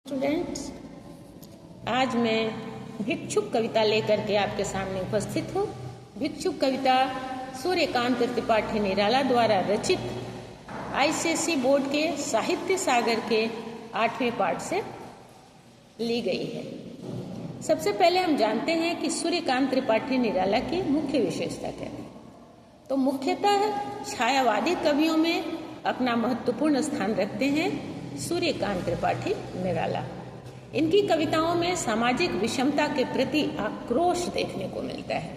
Students, आज मैं भिक्षुक कविता लेकर के आपके सामने उपस्थित हूँ। भिक्षुक कविता सूर्यकांत त्रिपाठी निराला द्वारा रचित आईसीएसई बोर्ड के साहित्य सागर के 8वें पाठ से ली गई है। सबसे पहले हम जानते हैं कि सूर्यकांत त्रिपाठी निराला की मुख्य विशेषता क्या है। तो मुख्यतः छायावादी कवियों में अपना महत्वपूर्ण स्थान रखते हैं सूर्यकांत त्रिपाठी निराला। इनकी कविताओं में सामाजिक विषमता के प्रति आक्रोश देखने को मिलता है,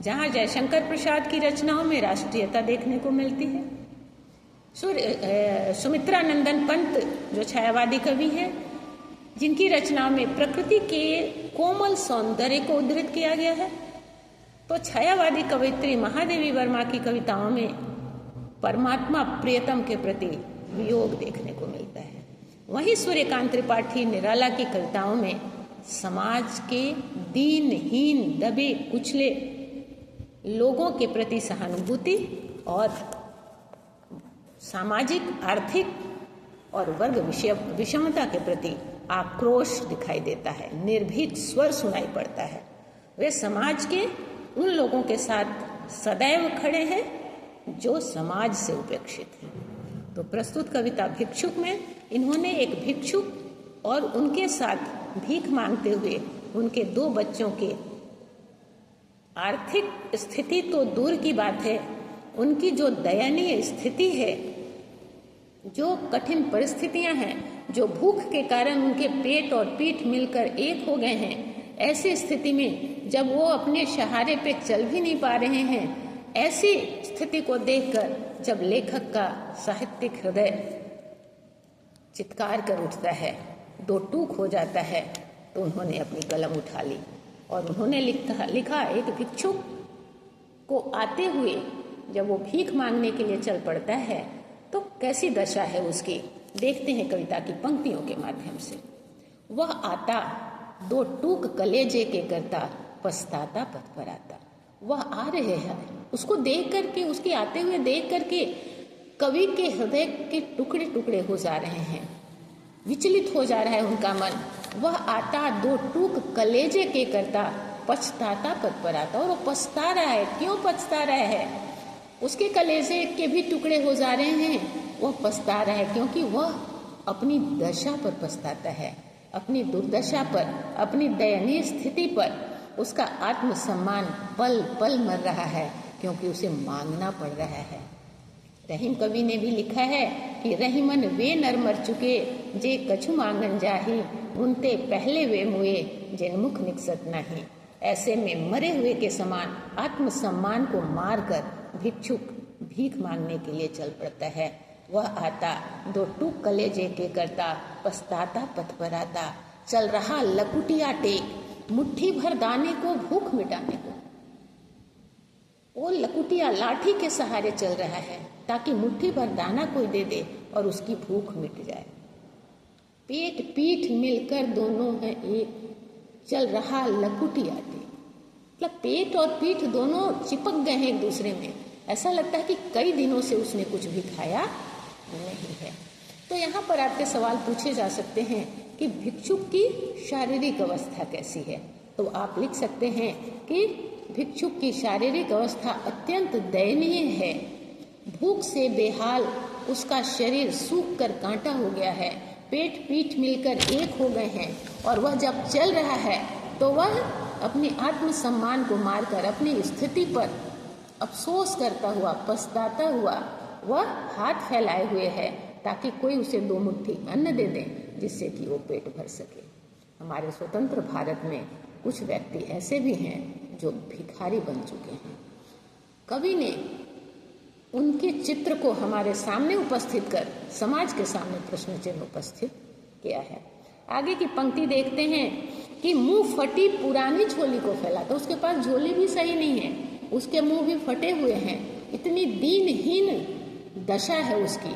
जहां जयशंकर प्रसाद की रचनाओं में राष्ट्रीयता देखने को मिलती है। सुमित्रा नंदन पंत जो छायावादी कवि हैं, जिनकी रचनाओं में प्रकृति के कोमल सौंदर्य को उद्धृत किया गया है, तो छायावादी कवयित्री महादेवी वर्मा की कविताओं में परमात्मा प्रियतम के प्रति वियोग देखने को मिलता है। वहीं सूर्यकांत त्रिपाठी निराला की कविताओं में समाज के दीनहीन दबे कुचले लोगों के प्रति सहानुभूति और सामाजिक आर्थिक और वर्ग विषमता के प्रति आक्रोश दिखाई देता है। निर्भीक स्वर सुनाई पड़ता है। वे समाज के उन लोगों के साथ सदैव खड़े हैं जो समाज से उपेक्षित हैं। तो प्रस्तुत कविता भिक्षुक में इन्होंने एक भिक्षुक और उनके साथ भीख मांगते हुए उनके 2 बच्चों के आर्थिक स्थिति तो दूर की बात है, उनकी जो दयनीय स्थिति है, जो कठिन परिस्थितियां हैं, जो भूख के कारण उनके पेट और पीठ मिलकर एक हो गए हैं, ऐसी स्थिति में जब वो अपने सहारे पे चल भी नहीं पा रहे हैं, ऐसी स्थिति को देखकर जब लेखक का साहित्यिक हृदय चित्कार कर उठता है, 2 टूक हो जाता है, तो उन्होंने अपनी कलम उठा ली और उन्होंने लिखा एक भिक्षुक को आते हुए जब वो भीख मांगने के लिए चल पड़ता है तो कैसी दशा है उसकी, देखते हैं कविता की पंक्तियों के माध्यम से। वह आता 2 टूक कलेजे के करता, पछताता पथ पर आता। वह आ रहे हैं, उसको देख करके, उसके आते हुए देख करके कवि के हृदय के टुकड़े टुकड़े हो जा रहे हैं, विचलित हो जा रहा है उनका मन। वह आता 2 टूक कलेजे के करता, पछताता पथ पर आता। और वो पछता रहा है। क्यों पछता रहा है? उसके कलेजे के भी टुकड़े हो जा रहे हैं। वह पछता रहा है क्योंकि वह अपनी दशा पर पछताता है, अपनी दुर्दशा पर, अपनी दयनीय स्थिति पर। उसका आत्मसम्मान पल पल मर रहा है क्योंकि उसे मांगना पड़ रहा है। रहीम कवि ने भी लिखा है कि रहीमन वे नर मर चुके जे कछु मांगन जाही, उनते पहले वे मुए जिन मुख निकसत नहीं। ऐसे में मरे हुए के समान आत्मसम्मान को मारकर भिक्षुक भीख मांगने के लिए चल पड़ता है। वह आता 2 टूक कलेजे के करता, पछताता पथ पर आता। चल रहा लकुटिया टेक, मुट्ठी भर दाने को भूख मिटाने को। वो लकुटिया लाठी के सहारे चल रहा है ताकि मुट्ठी भर दाना कोई दे दे और उसकी भूख मिट जाए। पेट पीठ मिलकर दोनों हैं एक, चल रहा लकुटिया टेक। मतलब पेट और पीठ दोनों चिपक गए हैं एक दूसरे में। ऐसा लगता है कि कई दिनों से उसने कुछ भी खाया नहीं है। तो यहाँ पर आपके सवाल पूछे जा सकते हैं कि भिक्षुक की शारीरिक अवस्था कैसी है। तो आप लिख सकते हैं कि भिक्षुक की शारीरिक अवस्था अत्यंत दयनीय है। भूख से बेहाल उसका शरीर सूख कर कांटा हो गया है, पेट पीठ मिलकर एक हो गए हैं। और वह जब चल रहा है तो वह अपने आत्मसम्मान को मारकर अपनी स्थिति पर अफसोस करता हुआ, पछताता हुआ वह हाथ फैलाए हुए है ताकि कोई उसे 2 मुट्ठी अन्न दे दे जिससे कि वो पेट भर सके। हमारे स्वतंत्र भारत में कुछ व्यक्ति ऐसे भी हैं जो भिखारी बन चुके हैं। कवि ने उनके चित्र को हमारे सामने उपस्थित कर समाज के सामने प्रश्न चिन्ह उपस्थित किया है। आगे की पंक्ति देखते हैं कि मुंह फटी पुरानी झोली को फैला। तो उसके पास झोली भी सही नहीं है, उसके मुंह भी फटे हुए हैं। इतनी दीनहीन दशा है उसकी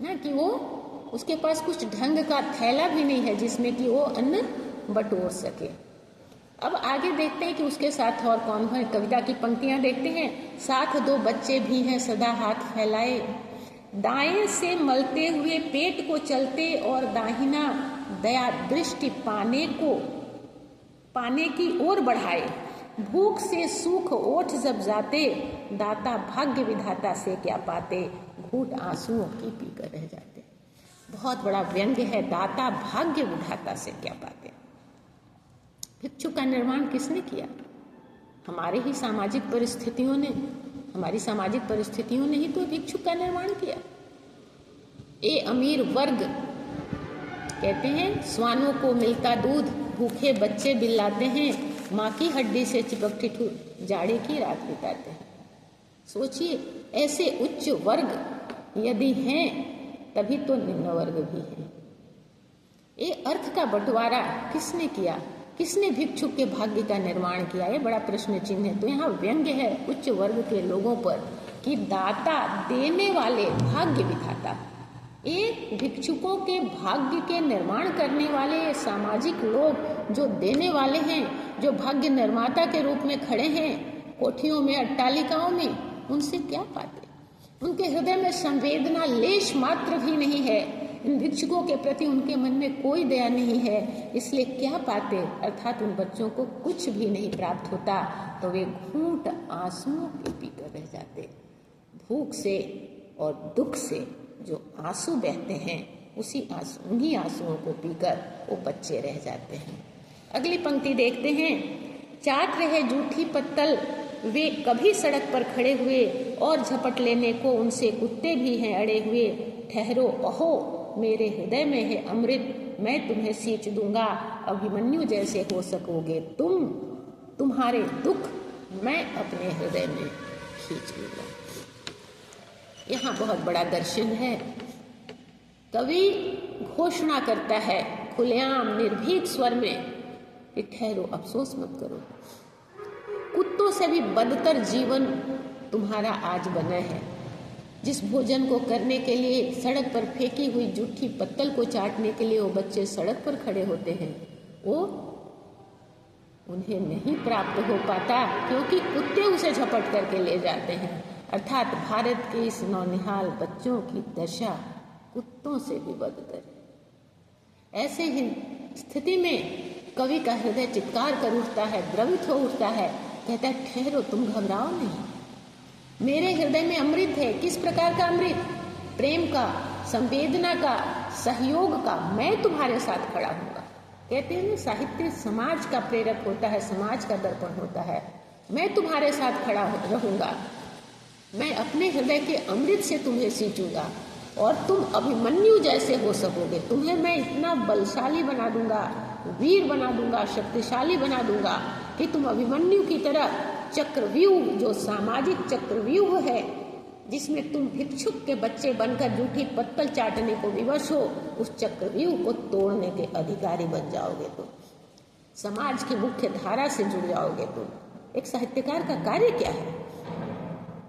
ना कि वो उसके पास कुछ ढंग का थैला भी नहीं है जिसमें कि वो अन्न बटोर सके। अब आगे देखते हैं कि उसके साथ और कौन है। कविता की पंक्तियां देखते हैं। साथ 2 बच्चे भी हैं सदा हाथ फैलाए, दाएं से मलते हुए पेट को चलते और दाहिना दया दृष्टि पाने की ओर बढ़ाए। भूख से सूख ओठ जब जाते, दाता भाग्य विधाता से क्या पाते, घूंट आंसुओं की पीकर रह जाते। बहुत बड़ा व्यंग्य है, दाता भाग्य विधाता से क्या पाते। भिक्षु का निर्माण किसने किया? हमारी सामाजिक परिस्थितियों ने ही तो भिक्षु का निर्माण किया। ये अमीर वर्ग कहते हैं, श्वानों को मिलता दूध, भूखे बच्चे बिल्लाते हैं, माँ की हड्डी से चिपक ठिठुर जाड़े की रात बिताते हैं। सोचिए, ऐसे उच्च वर्ग यदि हैं तभी तो निम्न वर्ग भी हैं। ये अर्थ का बंटवारा किसने किया? किसने भिक्षु के भाग्य का निर्माण किया? ये बड़ा प्रश्न चिन्ह है। तो यहाँ व्यंग्य है उच्च वर्ग के लोगों पर कि दाता, देने वाले, भाग्य विधाता। ये भिक्षुकों के भाग्य के निर्माण करने वाले सामाजिक लोग जो देने वाले हैं, जो भाग्य निर्माता के रूप में खड़े हैं कोठियों में, अट्टालिकाओं में, उनसे क्या पाते? उनके हृदय में संवेदना लेश मात्र भी नहीं है। इन भिक्षुकों के प्रति उनके मन में कोई दया नहीं है, इसलिए क्या पाते? अर्थात उन बच्चों को कुछ भी नहीं प्राप्त होता, तो वे घूंट आंसुओं के पीकर रह जाते। भूख से और दुख से जो आंसू बहते हैं, उन्हीं आंसुओं को पीकर वो बच्चे रह जाते हैं। अगली पंक्ति देखते हैं। चाट रहे जूठी पत्तल वे कभी सड़क पर खड़े हुए, और झपट लेने को उनसे कुत्ते भी हैं अड़े हुए। ठहरो, अहो मेरे हृदय में है अमृत, मैं तुम्हें सींच दूंगा, अभिमन्यु जैसे हो सकोगे तुम, तुम्हारे दुख मैं अपने हृदय में खींच लूंगा। यहाँ बहुत बड़ा दर्शन है। कवि घोषणा करता है खुलेआम निर्भीक स्वर में कि ठहरो, अफसोस मत करो, कुत्तों से भी बदतर जीवन तुम्हारा आज बना है। जिस भोजन को करने के लिए सड़क पर फेंकी हुई जूठी पत्तल को चाटने के लिए वो बच्चे सड़क पर खड़े होते हैं, वो उन्हें नहीं प्राप्त हो पाता, क्योंकि कुत्ते उसे झपट करके ले जाते हैं। अर्थात भारत के इस नौनिहाल बच्चों की दशा कुत्तों से भी बदतर है। ऐसे ही स्थिति में कवि का हृदय चित्कार कर उठता है, द्रवित हो उठता है, कहता है ठहरो, तुम घबराओ नहीं, मेरे हृदय में अमृत है। किस प्रकार का अमृत? प्रेम का, संवेदना का, सहयोग का। मैं तुम्हारे साथ खड़ा हूँगा। कहते हैं ना, साहित्य समाज का प्रेरक होता है, समाज का दर्पण होता है। मैं तुम्हारे साथ खड़ा रहूंगा, मैं अपने हृदय के अमृत से तुम्हें सींचूंगा और तुम अभिमन्यु जैसे हो सकोगे। तुम्हें मैं इतना बलशाली बना दूंगा, वीर बना दूंगा, शक्तिशाली बना दूंगा कि तुम अभिमन्यु की तरह चक्रव्यूह, जो सामाजिक चक्रव्यूह है, जिसमें तुम भिक्षुक के बच्चे बनकर जूठी पत्तल चाटने को विवश हो, उस चक्रव्यूह को तोड़ने के अधिकारी बन जाओगे। तुम समाज की मुख्य धारा से जुड़ जाओगे। तुम एक साहित्यकार का कार्य क्या है?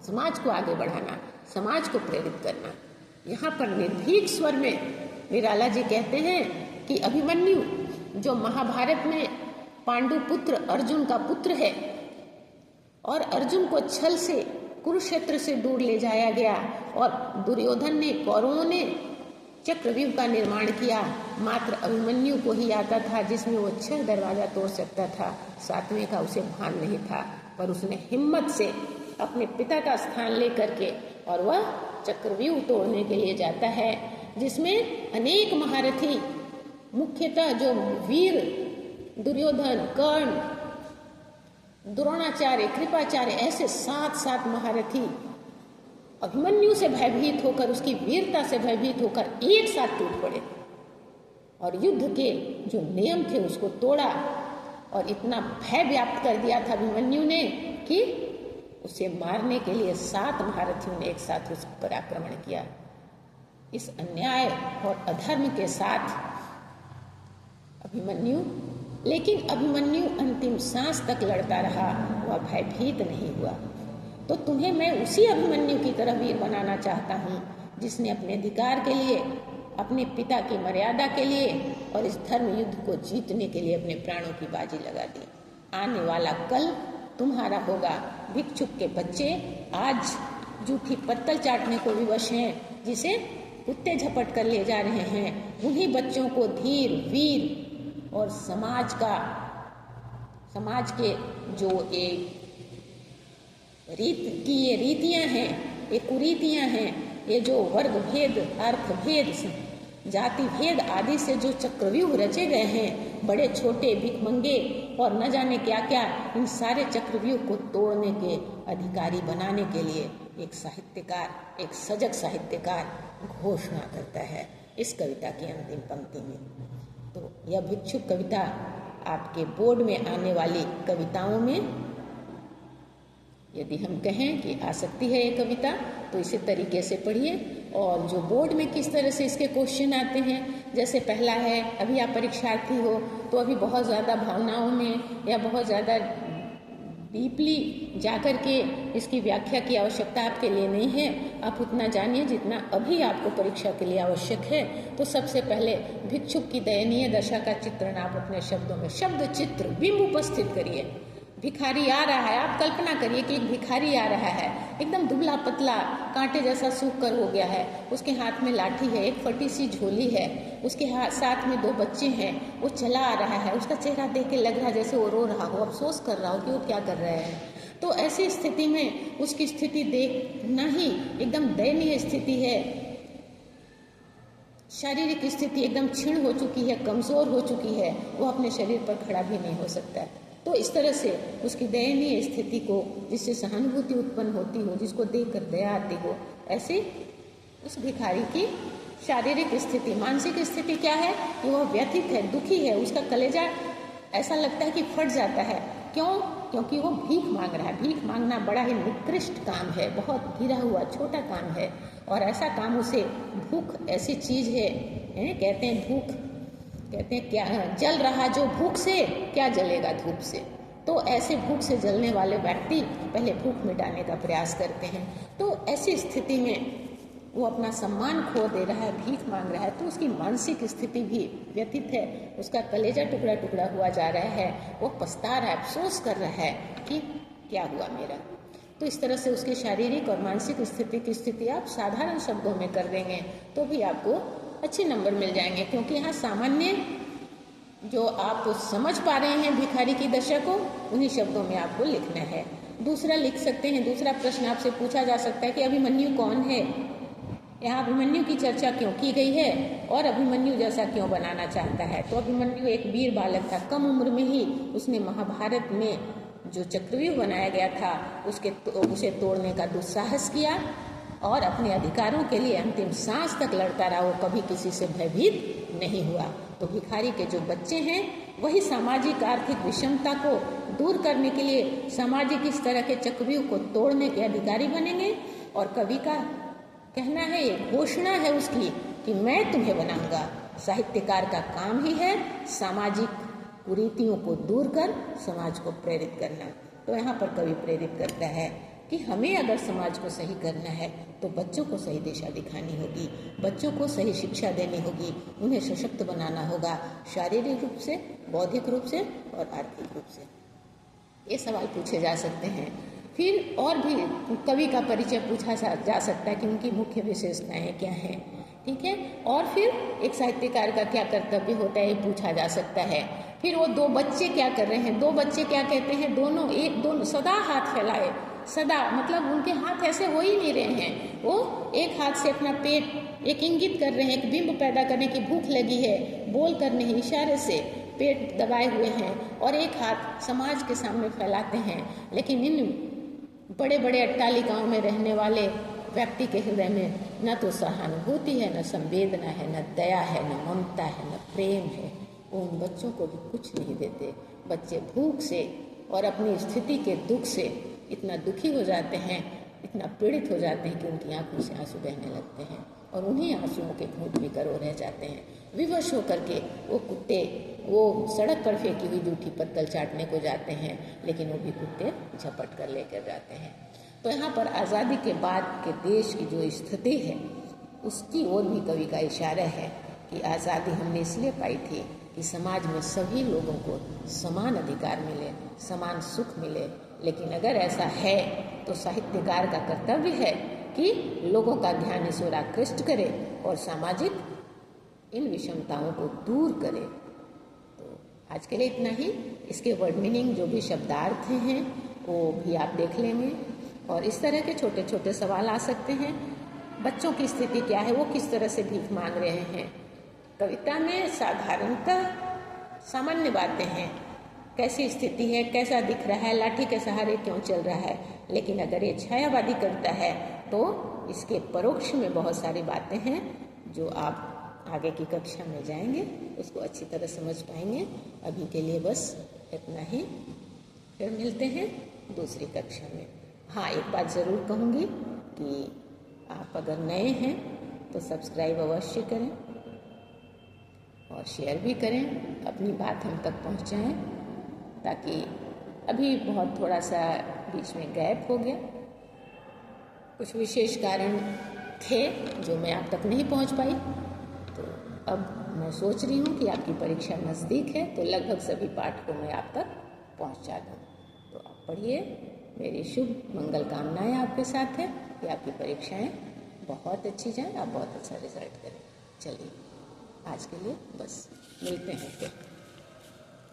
समाज को आगे बढ़ाना, समाज को प्रेरित करना। यहाँ पर निर्भीक स्वर में निराला जी कहते हैं कि अभिमन्यु जो महाभारत में पांडु पुत्र अर्जुन का पुत्र है, और अर्जुन को छल से कुरुक्षेत्र से दूर ले जाया गया, और दुर्योधन ने, कौरवों ने चक्रव्यूह का निर्माण किया। मात्र अभिमन्यु को ही आता था, जिसमें वो 6 दरवाजा तोड़ सकता था, 7वें का उसे भान नहीं था, पर उसने हिम्मत से अपने पिता का स्थान लेकर के और वह चक्रव्यूह तोड़ने के लिए जाता है, जिसमें अनेक महारथी, मुख्यतः जो वीर दुर्योधन, कर्ण, द्रोणाचार्य, कृपाचार्य, ऐसे 7 महारथी अभिमन्यु से भयभीत होकर, उसकी वीरता से भयभीत होकर एक साथ टूट पड़े और युद्ध के जो नियम थे उसको तोड़ा, और इतना भय व्याप्त कर दिया था अभिमन्यु ने कि उसे मारने के लिए 7 महारथियों ने एक साथ उस पर आक्रमण किया। इस अन्याय और अधर्म के साथ लेकिन अभिमन्यु अंतिम सांस तक लड़ता रहा, वह भयभीत नहीं हुआ। तो तुम्हें मैं उसी अभिमन्यु की तरह वीर बनाना चाहता हूँ, जिसने अपने अधिकार के लिए, अपने पिता की मर्यादा के लिए और इस धर्म युद्ध को जीतने के लिए अपने प्राणों की बाजी लगा दी। आने वाला कल तुम्हारा होगा। भिक्षुक के बच्चे आज जूठी पत्तल चाटने को विवश हैं, जिसे कुत्ते झपट कर ले जा रहे हैं, उन्हीं बच्चों को धीर वीर और समाज के जो एक ये रीतियाँ हैं, ये कुरीतियाँ हैं, ये जो वर्ग भेद, अर्थ भेद, जाति भेद आदि से जो चक्रव्यूह रचे गए हैं, बड़े छोटे भिखमंगे और न जाने क्या क्या, इन सारे चक्रव्यूह को तोड़ने के अधिकारी बनाने के लिए एक साहित्यकार, एक सजग साहित्यकार घोषणा करता है इस कविता की अंतिम पंक्ति में। तो यह भिक्षुक कविता आपके बोर्ड में आने वाली कविताओं में यदि हम कहें कि आ सकती है ये कविता, तो इसे तरीके से पढ़िए। और जो बोर्ड में किस तरह से इसके क्वेश्चन आते हैं, जैसे पहला है, अभी आप परीक्षार्थी हो तो अभी बहुत ज़्यादा भावनाओं में या बहुत ज़्यादा डीपली जाकर के इसकी व्याख्या की आवश्यकता आपके लिए नहीं है। आप उतना जानिए जितना अभी आपको परीक्षा के लिए आवश्यक है। तो सबसे पहले भिक्षुक की दयनीय दशा का चित्रण आप अपने शब्दों में, शब्द चित्र बिंब उपस्थित करिए। भिखारी आ रहा है, आप कल्पना करिए कि एक भिखारी आ रहा है, एकदम दुबला पतला, कांटे जैसा सूख कर हो गया है, उसके हाथ में लाठी है, एक फटी सी झोली है, उसके साथ में 2 बच्चे हैं, वो चला आ रहा है, उसका चेहरा देख के लग रहा है जैसे वो रो रहा हो, अफसोस कर रहा हो कि वो क्या कर रहा है। तो ऐसी स्थिति में उसकी स्थिति देखना ही एकदम दयनीय स्थिति है। शारीरिक स्थिति एकदम क्षीण हो चुकी है, कमजोर हो चुकी है, वो अपने शरीर पर खड़ा भी नहीं हो सकता। तो इस तरह से उसकी दयनीय स्थिति को, जिससे सहानुभूति उत्पन्न होती हो, जिसको देखकर दया आती हो, ऐसे उस भिखारी की शारीरिक स्थिति, मानसिक स्थिति क्या है कि वह व्यथित है, दुखी है, उसका कलेजा ऐसा लगता है कि फट जाता है। क्यों? क्योंकि वो भीख मांग रहा है। भीख मांगना बड़ा ही निकृष्ट काम है, बहुत गिरा हुआ छोटा काम है, और ऐसा काम उसे, भूख ऐसी चीज है, कहते हैं भूख, कहते हैं क्या, जल रहा जो भूख से, क्या जलेगा धूप से। तो ऐसे भूख से जलने वाले व्यक्ति पहले भूख मिटाने का प्रयास करते हैं। तो ऐसी स्थिति में वो अपना सम्मान खो दे रहा है, भीख मांग रहा है, तो उसकी मानसिक स्थिति भी व्यथित है, उसका कलेजा टुकड़ा टुकड़ा हुआ जा रहा है, वो पछता रहा है, अफसोस कर रहा है कि क्या हुआ मेरा। तो इस तरह से उसकी शारीरिक और मानसिक स्थिति की स्थिति आप साधारण शब्दों में कर देंगे तो भी आपको अच्छे नंबर मिल जाएंगे, क्योंकि यहाँ सामान्य जो आप समझ पा रहे हैं भिखारी की दशा को, उन्हीं शब्दों में आपको लिखना है। दूसरा लिख सकते हैं, दूसरा प्रश्न आपसे पूछा जा सकता है कि अभिमन्यु कौन है, यहाँ अभिमन्यु की चर्चा क्यों की गई है और अभिमन्यु जैसा क्यों बनाना चाहता है। तो अभिमन्यु एक वीर बालक था, कम उम्र में ही उसने महाभारत में जो चक्रव्यूह बनाया गया था उसे तोड़ने का दुस्साहस किया और अपने अधिकारों के लिए अंतिम सांस तक लड़ता रहा, वो कभी किसी से भयभीत नहीं हुआ। तो भिखारी के जो बच्चे हैं वही सामाजिक आर्थिक विषमता को दूर करने के लिए सामाजिक इस तरह के चक्रव्यूह को तोड़ने के अधिकारी बनेंगे। और कवि का कहना है, ये घोषणा है उसकी कि मैं तुम्हें बनाऊंगा। साहित्यकार का काम ही है सामाजिक कुरीतियों को दूर कर समाज को प्रेरित करना। तो यहाँ पर कवि प्रेरित करता है कि हमें अगर समाज को सही करना है तो बच्चों को सही दिशा दिखानी होगी, बच्चों को सही शिक्षा देनी होगी, उन्हें सशक्त बनाना होगा, शारीरिक रूप से, बौद्धिक रूप से और आर्थिक रूप से। ये सवाल पूछे जा सकते हैं। फिर और भी कवि का परिचय पूछा जा सकता है कि उनकी मुख्य विशेषताएं क्या हैं, ठीक है। और फिर एक साहित्यकार का क्या कर्तव्य होता है ये पूछा जा सकता है। फिर वो 2 बच्चे क्या कर रहे हैं, 2 बच्चे क्या कहते हैं, दोनों सदा हाथ फैलाए, सदा मतलब उनके हाथ ऐसे हो ही नहीं रहे हैं, वो एक हाथ से अपना पेट एक इंगित कर रहे हैं, एक बिंब पैदा करने की भूख लगी है, बोल कर नहीं इशारे से पेट दबाए हुए हैं, और एक हाथ समाज के सामने फैलाते हैं। लेकिन इन बड़े बड़े अट्टालिकाओं में रहने वाले व्यक्ति के हृदय में न तो सहानुभूति है, न संवेदना है, न दया है, न ममता है, न प्रेम है। वो उन बच्चों को भी कुछ नहीं देते। बच्चे भूख से और अपनी स्थिति के दुख से इतना दुखी हो जाते हैं, इतना पीड़ित हो जाते हैं कि उनकी आंखों से आंसू बहने लगते हैं और उन्हीं आंसुओं के घूंट भी करो रह जाते हैं। विवश होकर के वो कुत्ते वो सड़क पर फेंकी हुई जूठी पत्तल चाटने को जाते हैं, लेकिन वो भी कुत्ते झपट कर लेकर जाते हैं। तो यहाँ पर आज़ादी के बाद के देश की जो स्थिति है उसकी ओर भी कवि का इशारा है कि आज़ादी हमने इसलिए पाई थी कि समाज में सभी लोगों को समान अधिकार मिले, समान सुख मिले। लेकिन अगर ऐसा है तो साहित्यकार का कर्तव्य है कि लोगों का ध्यान इस ओर आकृष्ट करे और सामाजिक इन विषमताओं को दूर करे। तो आज के लिए इतना ही। इसके वर्ड मीनिंग जो भी शब्दार्थ हैं वो भी आप देख लेंगे और इस तरह के छोटे छोटे सवाल आ सकते हैं। बच्चों की स्थिति क्या है, वो किस तरह से भीख मांग रहे हैं। कविता में साधारणतः सामान्य बातें हैं, कैसी स्थिति है, कैसा दिख रहा है, लाठी के सहारे क्यों चल रहा है। लेकिन अगर ये छायावादी कविता है तो इसके परोक्ष में बहुत सारी बातें हैं जो आप आगे की कक्षा में जाएंगे उसको अच्छी तरह समझ पाएंगे। अभी के लिए बस इतना ही, फिर मिलते हैं दूसरी कक्षा में। हाँ, एक बात ज़रूर कहूँगी कि आप अगर नए हैं तो सब्सक्राइब अवश्य करें और शेयर भी करें, अपनी बात हम तक पहुँचाएँ, ताकि अभी बहुत थोड़ा सा बीच में गैप हो गया, कुछ विशेष कारण थे जो मैं आप तक नहीं पहुँच पाई। तो अब मैं सोच रही हूँ कि आपकी परीक्षा नज़दीक है तो लगभग सभी पाठ को मैं आप तक पहुँचा दूँ। तो आप पढ़िए, मेरी शुभ मंगल कामनाएं आपके साथ है कि आपकी परीक्षाएं बहुत अच्छी जाएं, आप बहुत अच्छा रिजल्ट करें। चलिए, आज के लिए बस मिलते हैं फिर।